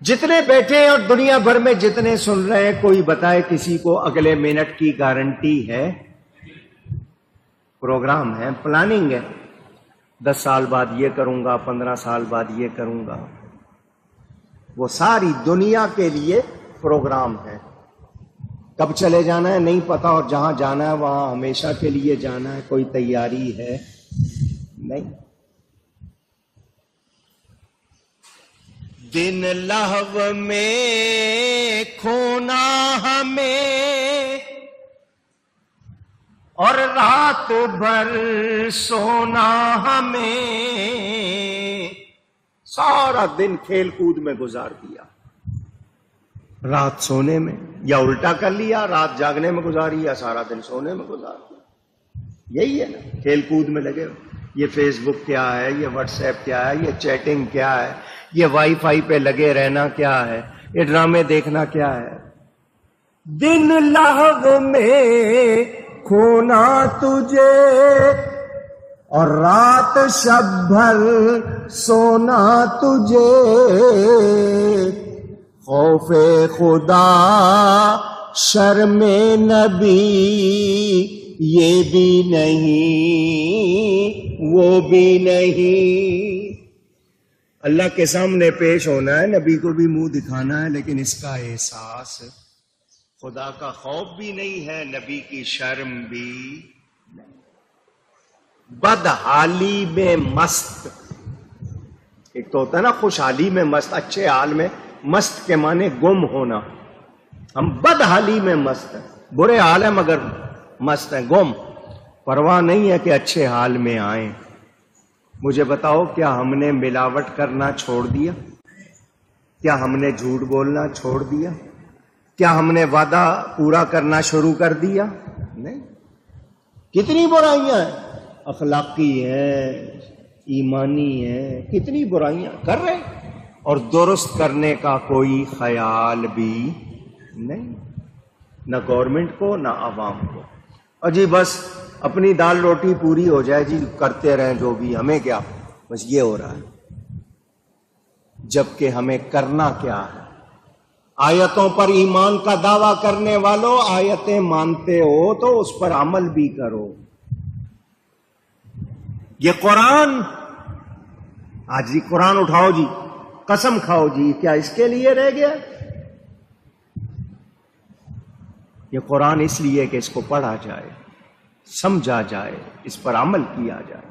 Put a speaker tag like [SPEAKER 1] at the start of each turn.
[SPEAKER 1] جتنے بیٹھے ہیں اور دنیا بھر میں جتنے سن رہے ہیں، کوئی بتائے کسی کو اگلے منٹ کی گارنٹی ہے؟ پروگرام ہے، پلاننگ ہے، 10 سال بعد یہ کروں گا، 15 سال بعد یہ کروں گا. وہ ساری دنیا کے لیے پروگرام ہے. کب چلے جانا ہے نہیں پتا، اور جہاں جانا ہے وہاں ہمیشہ کے لیے جانا ہے. کوئی تیاری ہے نہیں. دن لہو میں کھونا ہمیں اور رات بھر سونا ہمیں. سارا دن کھیل کود میں گزار دیا، رات سونے میں، یا الٹا کر لیا، رات جاگنے میں گزاری یا سارا دن سونے میں گزار دیا. یہی ہے نا، کھیل کود میں لگے ہو. یہ فیس بک کیا ہے، یہ واٹس ایپ کیا ہے، یہ چیٹنگ کیا ہے، یہ وائی فائی پہ لگے رہنا کیا ہے، یہ ڈرامے دیکھنا کیا ہے. دن لہو میں کھونا تجھے اور رات شب بھر سونا تجھے. خوف خدا شرم نبی یہ بھی نہیں وہ بھی نہیں. اللہ کے سامنے پیش ہونا ہے، نبی کو بھی منہ دکھانا ہے، لیکن اس کا احساس خدا کا خوف بھی نہیں ہے، نبی کی شرم بھی نہیں. بدحالی میں مست. ایک تو ہوتا ہے نا خوشحالی میں مست، اچھے حال میں مست کے معنی گم ہونا. ہم بدحالی میں مست ہیں، برے حال ہیں مگر مست ہیں، گم. پرواہ نہیں ہے کہ اچھے حال میں آئیں. مجھے بتاؤ، کیا ہم نے ملاوٹ کرنا چھوڑ دیا؟ کیا ہم نے جھوٹ بولنا چھوڑ دیا؟ کیا ہم نے وعدہ پورا کرنا شروع کر دیا؟ نہیں. کتنی برائیاں ہیں، اخلاقی ہیں، ایمانی ہیں، کتنی برائیاں کر رہے ہیں، اور درست کرنے کا کوئی خیال بھی نہیں، نہ گورنمنٹ کو نہ عوام کو. اور جی بس اپنی دال روٹی پوری ہو جائے، جی کرتے رہیں جو بھی، ہمیں کیا، بس یہ ہو رہا ہے. جبکہ ہمیں کرنا کیا ہے؟ آیتوں پر ایمان کا دعویٰ کرنے والوں، آیتیں مانتے ہو تو اس پر عمل بھی کرو. یہ قرآن، آج جی قرآن اٹھاؤ جی، قسم کھاؤ جی، کیا اس کے لیے رہ گیا؟ یہ قرآن اس لیے کہ اس کو پڑھا جائے، سمجھا جائے، اس پر عمل کیا جائے.